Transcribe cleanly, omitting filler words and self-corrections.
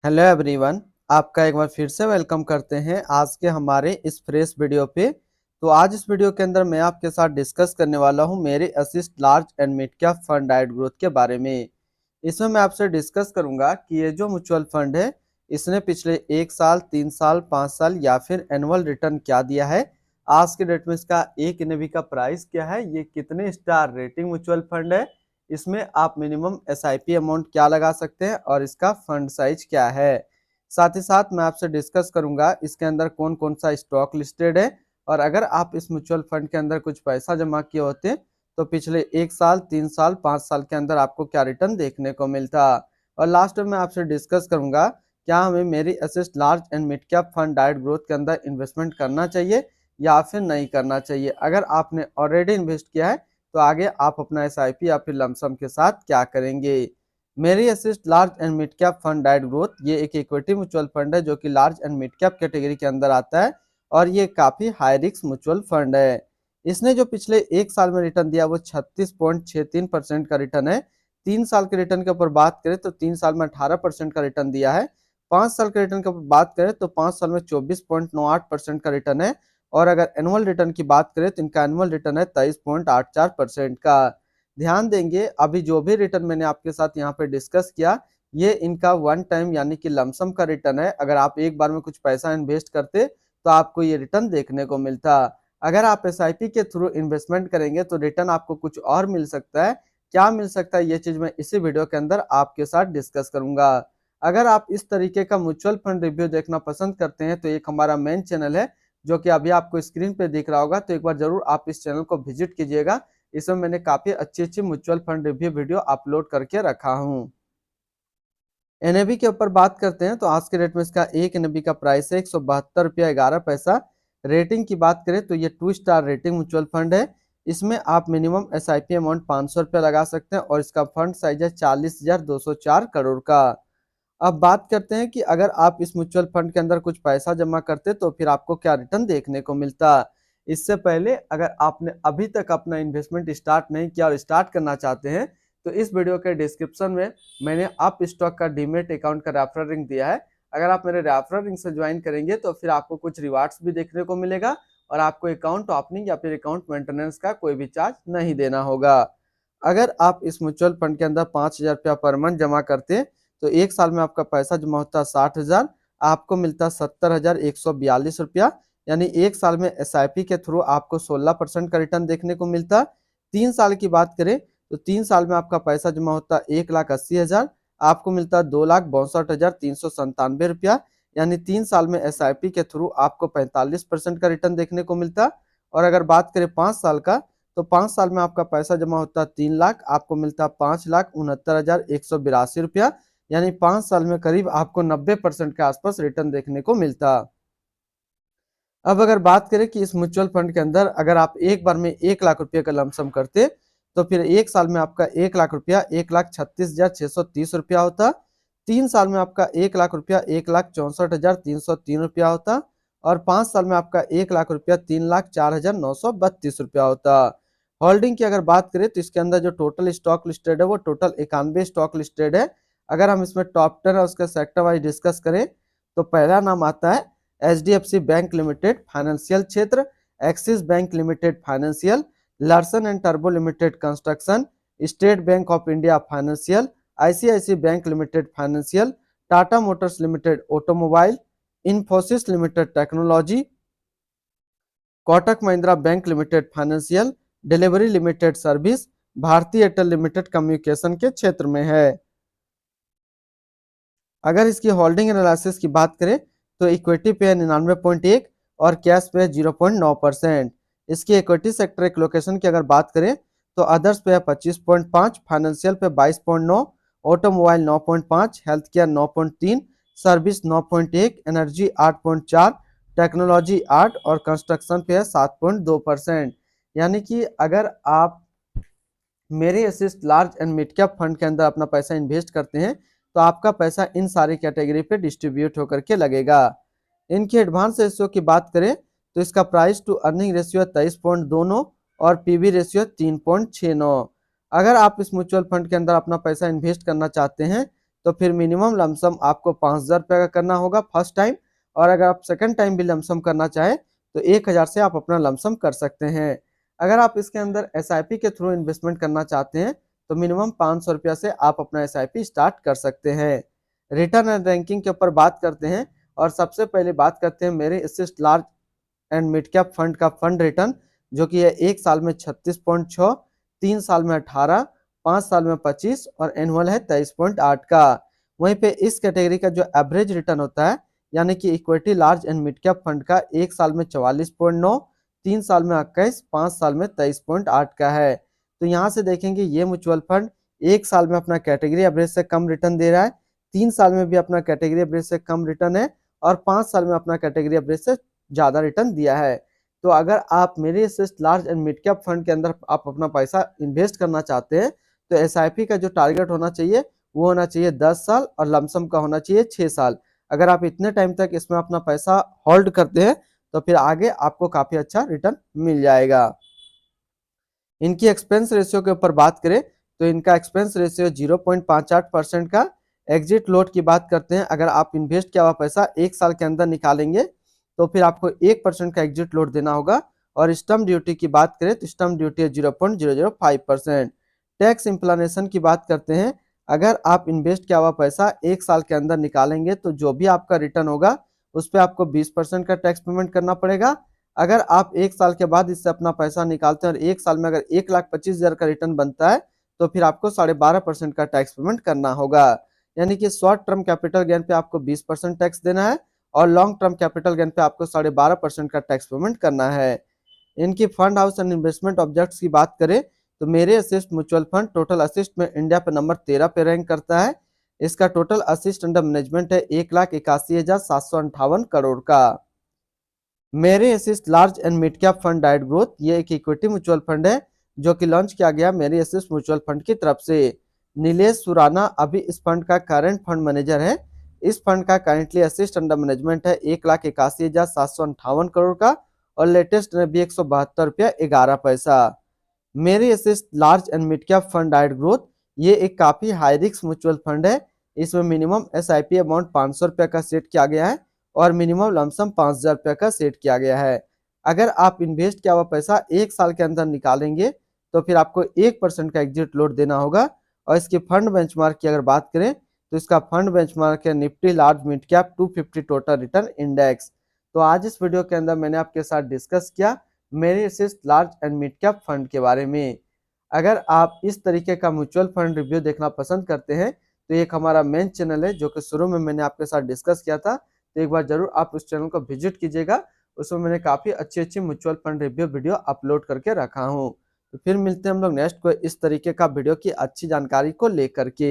Hello everyone. आपका एक बार फिर से वेलकम करते हैं आज के हमारे इस फ्रेश वीडियो पे। तो आज इस वीडियो के अंदर मैं आपके साथ डिस्कस करने वाला हूं मेरे assist large and mid cap fund diet growth के बारे में। इसमें मैं आपसे डिस्कस करूंगा कि ये जो म्यूचुअल फंड है इसने पिछले 1 साल, 3 साल, 5 साल या फिर एनुअल रिटर्न क्या दिया है, आज के डेट में इसका एक एनएवी का प्राइस क्या है, ये कितने स्टार रेटिंग म्यूचुअल फंड है, इसमें आप मिनिमम एसआईपी अमाउंट क्या लगा सकते हैं और इसका फंड साइज क्या है। साथ ही साथ मैं आपसे डिस्कस करूंगा इसके अंदर कौन कौन सा स्टॉक लिस्टेड है और अगर आप इस म्यूचुअल फंड के अंदर कुछ पैसा जमा किए होते तो पिछले 1 साल, 3 साल, 5 साल के अंदर आपको क्या रिटर्न देखने को मिलता। और लास्ट में मैं आपसे डिस्कस करूंगा क्या हमें मेरी assist large and mid cap fund diet growth के अंदर इन्वेस्टमेंट करना चाहिए या फिर नहीं करना चाहिए। अगर आपने ऑलरेडी इन्वेस्ट किया है तो आगे आप अपना एसआईपी या फिर लमसम के साथ क्या करेंगे। मेरी assist large and mid cap fund diet growth ये एक इक्विटी म्यूचुअल फंड है जो कि large and mid cap category के अंदर आता है और ये काफी हाई रिस्क म्यूचुअल फंड है। इसने जो पिछले 1 साल में रिटर्न दिया वो 36.63% का रिटर्न है। 3 साल के रिटर्न के ऊपर बात करें तो 3 साल में 18% का रिटर्न दिया है। 5 साल के रिटर्न के ऊपर बात करें तो 5 साल में 24.98% का रिटर्न है। और अगर एनुअल रिटर्न की बात करें तो इनका एनुअल रिटर्न है 23.84% का। ध्यान देंगे अभी जो भी रिटर्न मैंने आपके साथ यहाँ पे डिस्कस किया ये इनका वन टाइम यानी कि लमसम का रिटर्न है। अगर आप एक बार में कुछ पैसा इन्वेस्ट करते तो आपको ये रिटर्न देखने को मिलता। अगर आप एसआईपी के थ्रू इन्वेस्टमेंट करेंगे तो रिटर्न आपको कुछ और मिल सकता है। क्या मिल सकता है ये चीज मैं इसी वीडियो के अंदर आपके साथ डिस्कस करूंगा। अगर आप इस तरीके का म्यूचुअल फंड रिव्यू देखना पसंद करते हैं तो एक हमारा मेन चैनल है जो कि अभी आपको स्क्रीन पे दिख रहा होगा, तो एक बार जरूर आप इस चैनल को विजिट कीजिएगा। इसमें मैंने काफी अच्छी अच्छी mutual fund review video upload करके रखा हूँ। एनएवी के ऊपर बात करते हैं तो आज के रेट में इसका एक एनएवी का प्राइस है 172 रुपया 11 पैसा। रेटिंग की बात करें तो ये 2 स्टार रेटिंग म्यूचुअल फंड है। इसमें आप मिनिमम एसआईपी अमाउंट 500 रुपया लगा सकते हैं और इसका फंड साइज है 40,204 करोड़ का। अब बात करते हैं कि अगर आप इस म्यूचुअल फंड के अंदर कुछ पैसा जमा करते तो फिर आपको क्या रिटर्न देखने को मिलता। इससे पहले अगर आपने अभी तक अपना इन्वेस्टमेंट स्टार्ट नहीं किया और स्टार्ट करना चाहते हैं तो इस वीडियो के डिस्क्रिप्शन में मैंने अप स्टॉक का डीमेट अकाउंट का रेफरल लिंक दिया है। अगर आप मेरे रेफरल लिंक से ज्वाइन करेंगे तो फिर आपको कुछ रिवार्ड्स भी देखने को मिलेगा और आपको अकाउंट ओपनिंग या फिर अकाउंट मेंटेनेंस का कोई भी चार्ज नहीं देना होगा। अगर आप इस म्यूचुअल फंड के अंदर 5,000 रुपया पर मंथ जमा करते तो एक साल में आपका पैसा जमा होता 60,000, आपको मिलता 70,142 रुपया। यानी एक साल में एसआईपी के थ्रू आपको 16% का रिटर्न देखने को मिलता। 3 साल की बात करें तो 3 साल में आपका पैसा जमा होता 1,80,000, आपको मिलता 2,62,397 रुपया। यानी 3 साल में एसआईपी के थ्रू आपको 45% का रिटर्न देखने को मिलता। और अगर बात करें 5 साल का तो 5 साल में आपका पैसा जमा होता 3 लाख, आपको मिलता 5,69,182 रुपया। यानी 5 साल में करीब आपको 90% के आसपास रिटर्न देखने को मिलता। अब अगर बात करें कि इस म्यूचुअल फंड के अंदर अगर आप एक बार में 1 लाख रुपए का लमसम करते तो फिर एक साल में आपका 1 लाख रुपया 1,36,630 रुपया होता। 3 साल में आपका 1 लाख रुपया 1,64,303 रुपया होता। और 5 साल में आपका 1 लाख रुपया 3,04,932 रुपया होता। होल्डिंग की अगर बात करें तो इसके अंदर जो टोटल स्टॉक लिस्टेड है वो टोटल 91 स्टॉक लिस्टेड है। अगर हम इसमें टॉप 10 और उसके सेक्टर वाइज डिस्कस करें तो पहला नाम आता है एचडीएफसी बैंक लिमिटेड फाइनेंशियल क्षेत्र, Axis Bank Limited financial, Larsen and टर्बो Limited construction, State Bank of India financial, ICICI Bank Limited financial, Tata Motors Limited automobile, Infosys Limited technology, Kotak Mahindra Bank Limited financial, Delhivery Limited service, भारतीय Airtel Limited communication के क्षेत्र में है। अगर इसकी holding analysis की बात करें तो इक्विटी पे है 99.1 और कैश पे है 0.9%। इसकी इक्विटी सेक्टर एक लोकेशन की अगर बात करें तो अदर्स पे है 25.5, फाइनेंशियल पे 22.9, automobile 9.5, health care 9.3, service 9.1, energy 8.4, technology 8 और कंस्ट्रक्शन पे है 7.2%। यानी कि अगर आप मेरे assist large and mid cap fund के अंदर अपना पैसा इन्वेस्ट करते हैं तो आपका पैसा इन सारी कैटेगरी पे डिस्ट्रीब्यूट होकर के लगेगा। इनकी एडवांस रेशियो की बात करें तो इसका प्राइस टू अर्निंग रेशियो 23.29 और पीवी रेशियो 3.69। अगर आप इस म्यूचुअल फंड के अंदर अपना पैसा इन्वेस्ट करना चाहते हैं तो फिर मिनिमम लमसम आपको 5,000 रुपये का करना होगा फर्स्ट टाइम, और अगर आप सेकंड टाइम भी लमसम करना चाहें तो 1,000 से आप अपना लमसम कर सकते हैं। अगर आप इसके अंदर SIP के थ्रू इन्वेस्टमेंट करना चाहते हैं तो मिनिमम 500 रुपया से आप अपना SIP स्टार्ट कर सकते हैं। रिटर्न एंड रैंकिंग के ऊपर बात करते हैं, और सबसे पहले बात करते हैं मेरे assist large and mid cap fund का फंड रिटर्न, जो कि है 1 साल में 36.6, 3 साल में 18, 5 साल में 25 और एनुअल है 23.8 का। वहीं पे इस कैटेगरी का जो एवरेज रिटर्न होता है, यानी कि equity large and mid cap fund का 1 साल में 44.9, 3 साल में 21, 5 साल में 23.8 का है। तो यहाँ से देखेंगे ये म्यूचुअल फंड 1 साल में अपना कैटेगरी एवरेज से कम रिटर्न दे रहा है, 3 साल में भी अपना कैटेगरी एवरेज से कम रिटर्न है, और 5 साल में अपना कैटेगरी एवरेज से ज्यादा रिटर्न दिया है। तो अगर आप मेरे assist large and mid cap fund के अंदर आप अपना पैसा इन्वेस्ट करना चाहते हैं तो SIP का जो टारगेट होना चाहिए वो होना चाहिए 10 साल, और लमसम का होना चाहिए 6 साल। अगर आप इतने टाइम तक इसमें अपना पैसा होल्ड करते हैं तो फिर आगे आपको काफी अच्छा रिटर्न मिल जाएगा। इनकी एक्सपेंस रेशियो के ऊपर बात करें तो इनका एक्सपेंस रेशियो 0.58% का। एग्जिट लोड की बात करते हैं, अगर आप इन्वेस्ट किया हुआ पैसा 1 साल के अंदर निकालेंगे तो फिर आपको 1% का एग्जिट लोड देना होगा। और स्टम्प ड्यूटी की बात करें तो स्टम्प ड्यूटी है 0.005%। टैक्स इम्प्लानेशन की बात करते हैं, अगर आप इन्वेस्ट किया हुआ पैसा 1 साल के अंदर निकालेंगे तो जो भी आपका रिटर्न होगा उस पर आपको 20% का टैक्स पेमेंट करना पड़ेगा। अगर आप 1 साल के बाद इससे अपना पैसा निकालते हैं और 1 साल में अगर 1,25,000 का रिटर्न बनता है तो फिर आपको 12.5% का टैक्स पेमेंट करना होगा। यानी कि शॉर्ट टर्म कैपिटल गेन पे आपको 20% टैक्स देना है, और लॉन्ग टर्म कैपिटल गेन पे आपको 12.5% का टैक्स पेमेंट करना है। इनकी fund house and investment objects की बात करें तो मेरे assist mutual fund total assist में इंडिया पे नंबर 13 पे रैंक करता है। इसका टोटल असिस्ट अंडर मैनेजमेंट है 1,81,758 करोड़ का। मेरे assist large and mid cap fund diet growth, ये एक इक्विटी म्यूचुअल फंड है जो कि लॉन्च किया गया मेरे असिस्ट म्यूचुअल फंड की तरफ से। नीलेश सुराना अभी इस फंड का करंट फंड मैनेजर है। इस फंड का करेंटली असिस्ट अंडर मैनेजमेंट है 1,81,758 करोड़ का, और लेटेस्ट भी 172 रुपया 11 पैसा। मेरी assist large and mid cap fund diet growth, ये एक काफी हाई रिस्क म्यूचुअल फंड है। इसमें मिनिमम SIP अमाउंट 500 रुपया का सेट किया गया है, और मिनिमम लमसम 5,000 रुपया का सेट किया गया है। अगर आप इन्वेस्ट किया हुआ पैसा 1 साल के अंदर निकालेंगे तो फिर आपको 1% का एग्जिट लोड देना होगा। और इसके फंड बेंचमार्क की अगर बात करें तो इसका फंड बेंचमार्क है Nifty large mid cap 250 total return index. तो आज इस वीडियो के अंदर मैंने आपके साथ डिस्कस किया मेरे assist large and mid cap fund के बारे में। अगर आप इस तरीके का म्यूचुअल फंड रिव्यू देखना पसंद करते हैं तो एक हमारा मेन चैनल है जो कि शुरू में मैंने आपके साथ डिस्कस किया था, तो एक बार जरूर आप उस चैनल को विजिट कीजिएगा। उसमें मैंने काफी अच्छी अच्छी mutual fund review video upload करके रखा हूँ। तो फिर मिलते हैं हम लोग नेक्स्ट को इस तरीके का वीडियो की अच्छी जानकारी को लेकर के।